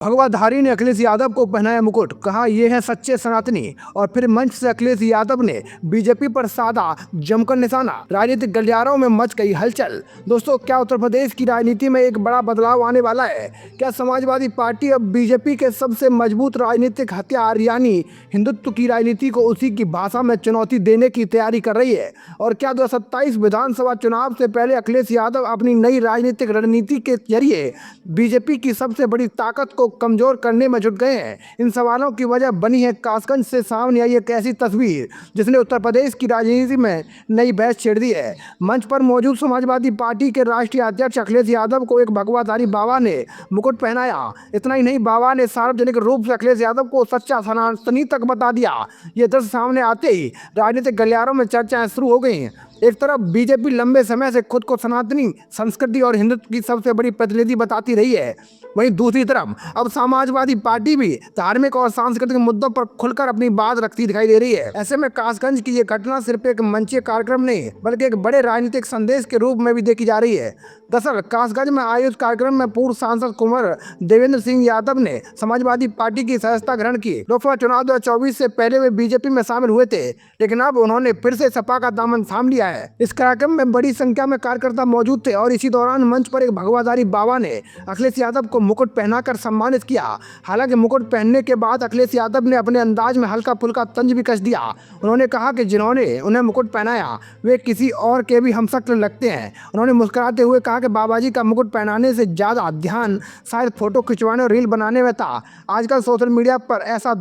भगवाधारी ने अखिलेश यादव को पहनाया मुकुट, कहा ये है सच्चे सनातनी। और फिर मंच से अखिलेश यादव ने बीजेपी पर साधा जमकर निशाना। राजनीतिक गलियारों में मच गई हलचल। दोस्तों, क्या उत्तर प्रदेश की राजनीति में एक बड़ा बदलाव आने वाला है? क्या समाजवादी पार्टी अब बीजेपी के सबसे मजबूत राजनीतिक हथियार यानी हिंदुत्व की राजनीति को उसी की भाषा में चुनौती देने की तैयारी कर रही है? और क्या 2027 विधानसभा चुनाव से पहले अखिलेश यादव अपनी नई राजनीतिक रणनीति के जरिए बीजेपी की सबसे बड़ी ताकत को कमजोर करने में जुट गए हैं? इन सवालों की वजह बनी है कासगंज से सामने आई एक ऐसी तस्वीर जिसने उत्तर प्रदेश की राजनीति में नई बहस छेड़ दी है। मंच पर मौजूद समाजवादी पार्टी के राष्ट्रीय अध्यक्ष अखिलेश यादव को एक भगवाधारी बाबा ने मुकुट पहनाया। इतना ही नहीं, बाबा ने सार्वजनिक रूप से अखिलेश यादव को सच्चा सनातनी तक बता दिया। ये दृश्य सामने आते ही राजनीतिक गलियारों में चर्चाएं शुरू हो गई। एक तरफ बीजेपी लंबे समय से खुद को सनातनी संस्कृति और हिंदुत्व की सबसे बड़ी प्रतिनिधि बताती रही है, वहीं दूसरी तरफ अब समाजवादी पार्टी भी धार्मिक और सांस्कृतिक मुद्दों पर खुलकर अपनी बात रखती दिखाई दे रही है। ऐसे में कासगंज की ये घटना सिर्फ एक मंचीय कार्यक्रम नहीं बल्कि एक बड़े राजनीतिक संदेश के रूप में भी देखी जा रही है। दरअसल कासगंज में आयोजित कार्यक्रम में पूर्व सांसद कुंवर देवेंद्र सिंह यादव ने समाजवादी पार्टी की सदस्यता ग्रहण की। लोकसभा चुनाव 2024 से पहले वे बीजेपी में शामिल हुए थे, लेकिन अब उन्होंने फिर से सपा का दामन थाम लिया है। इस कार्यक्रम में बड़ी संख्या में कार्यकर्ता मौजूद थे और इसी दौरान मंच पर एक भगवाधारी बाबा ने अखिलेश यादव को मुकुट पहनाकर सम्मानित किया। हालांकि मुकुट पहनने के बाद अखिलेश यादव ने अपने अंदाज में हल्का फुल्का तंज भी कस दिया। उन्होंने कहा कि जिन्होंने उन्हें मुकुट पहनाया वे किसी और के भी हमशक्ल लगते हैं। उन्होंने मुस्कुराते हुए कहा कि बाबा जी का मुकुट पहनाने से ज्यादा ध्यान शायद फोटो खिंचवाने और रील बनाने में था। आजकल सोशल मीडिया पर ऐसा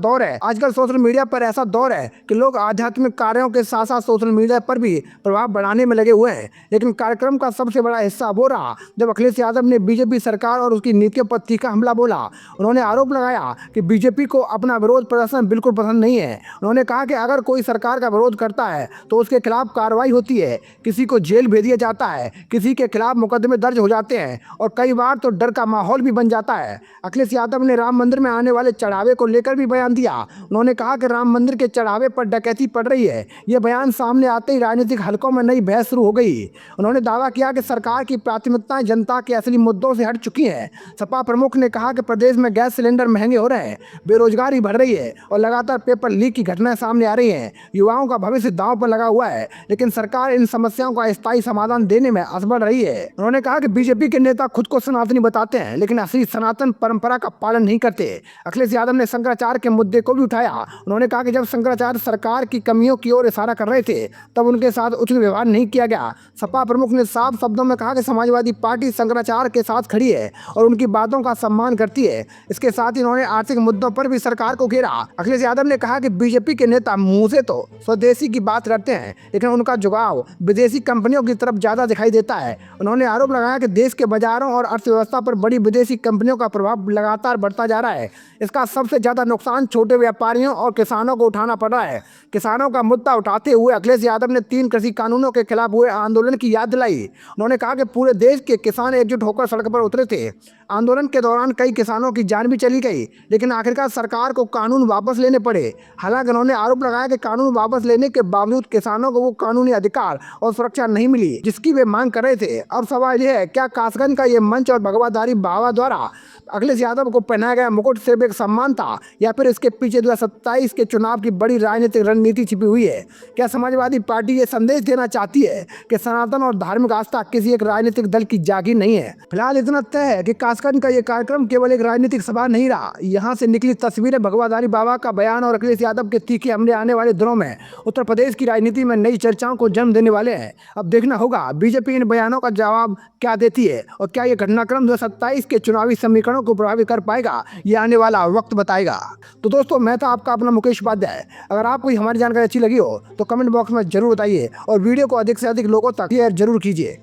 दौर है कि लोग आध्यात्मिक कार्यों के साथ साथ सोशल मीडिया पर भी प्रभाव बढ़ाने में लगे हुए हैं। लेकिन कार्यक्रम का सबसे बड़ा हिस्सा वो रहा जब अखिलेश यादव ने बीजेपी सरकार और उसकी नीतियों पर तीखा हमला बोला। उन्होंने आरोप लगाया कि बीजेपी को अपना विरोध प्रदर्शन बिल्कुल पसंद नहीं है। उन्होंने कहा कि अगर कोई सरकार का विरोध करता है तो उसके खिलाफ कार्रवाई होती है, किसी को जेल भेज दिया जाता है, किसी के खिलाफ मुकदमे दर्ज हो जाते हैं और कई बार तो डर का माहौल भी बन जाता है। अखिलेश यादव ने राम मंदिर में आने वाले चढ़ावे को लेकर भी बयान दिया। उन्होंने कहा कि राम मंदिर के चढ़ावे पर डकैती पड़ रही है। यह बयान सामने आते ही राजनीतिक हलकों में नई बहस शुरू हो गई। उन्होंने दावा किया कि सरकार की प्राथमिकताएं जनता के असली मुद्दों से हट चुकी हैं। सपा प्रमुख ने कहा कि प्रदेश में गैस सिलेंडर महंगे हो रहे हैं, बेरोजगारी बढ़ रही है और लगातार पेपर लीक की घटनाएं सामने आ रही हैं। युवाओं का भविष्य दांव पर लगा हुआ है, लेकिन सरकार इन समस्याओं का स्थायी समाधान देने में असफल रही है। उन्होंने कहा कि बीजेपी के नेता खुद को सनातनी बताते हैं लेकिन असली सनातन परंपरा का पालन नहीं करते। अखिलेश यादव ने शंकराचार्य के मुद्दे को भी उठाया। उन्होंने कहा कि जब शंकराचार्य सरकार की कमियों की ओर इशारा कर रहे थे तब उनके साथ उचित व्यवहार नहीं किया गया। सपा प्रमुख ने साफ शब्दों में कहा कि समाजवादी पार्टी शंकराचार्य के साथ खड़ी है और उनकी बातों का सम्मान करती है। इसके साथ ही उन्होंने आर्थिक मुद्दों पर भी सरकार को घेरा। अखिलेश यादव ने कहा कि बीजेपी के नेता मुंह से तो स्वदेशी की बात करते हैं लेकिन उनका झुकाव विदेशी कंपनियों की तरफ ज्यादा दिखाई देता है। उन्होंने आरोप लगाया कि देश के बाजारों और अर्थव्यवस्था पर बड़ी विदेशी कंपनियों का प्रभाव लगातार बढ़ता जा रहा है। इसका सबसे ज्यादा नुकसान छोटे व्यापारियों और किसानों को उठाना पड़ रहा है। किसानों का मुद्दा उठाते हुए अखिलेश यादव ने 3 कृषि कानूनों के खिलाफ हुए आंदोलन की याद दिलाई। उन्होंने कहा कि पूरे देश के किसान एकजुट होकर सड़क पर उतरे थे। आंदोलन के दौरान कई किसानों की जान भी चली गई, लेकिन आखिरकार सरकार को कानून वापस लेने पड़े। हालांकि उन्होंने आरोप लगाया कि कानून वापस लेने के बावजूद किसानों को वो कानूनी अधिकार और सुरक्षा नहीं मिली जिसकी वे मांग कर रहे थे। अब सवाल यह है, क्या कासगंज का ये मंच और भगवाधारी बाबा द्वारा अखिलेश यादव को पहनाया गया मुकुट सिर्फ एक सम्मान था या फिर इसके पीछे 2027 के चुनाव की बड़ी राजनीतिक रणनीति छिपी हुई है? क्या समाजवादी पार्टी ये संदेश देना चाहती है कि सनातन और धार्मिक आस्था किसी एक राजनीतिक दल की जागीर नहीं है? फिलहाल इतना तय है कि कासगंज का ये कार्यक्रम केवल एक राजनीतिक सभा नहीं रहा। यहाँ से निकली तस्वीरें भगवाधारी बाबा का बयान और अखिलेश यादव के तीखे हमले आने वाले दिनों में उत्तर प्रदेश की राजनीति में नई चर्चाओं को जन्म देने वाले हैं। अब देखना होगा बीजेपी इन बयानों का जवाब क्या देती है और क्या ये घटनाक्रम 2027 के चुनावी समीकरणों को प्रभावित कर पाएगा, ये आने वाला वक्त बताएगा। तो दोस्तों, मैं था आपका अपना मुकेश उपाध्याय। अगर आपको हमारी जानकारी अच्छी लगी हो तो कमेंट बॉक्स में जरूर बताइए और वीडियो को अधिक से अधिक लोगों तक शेयर जरूर कीजिए।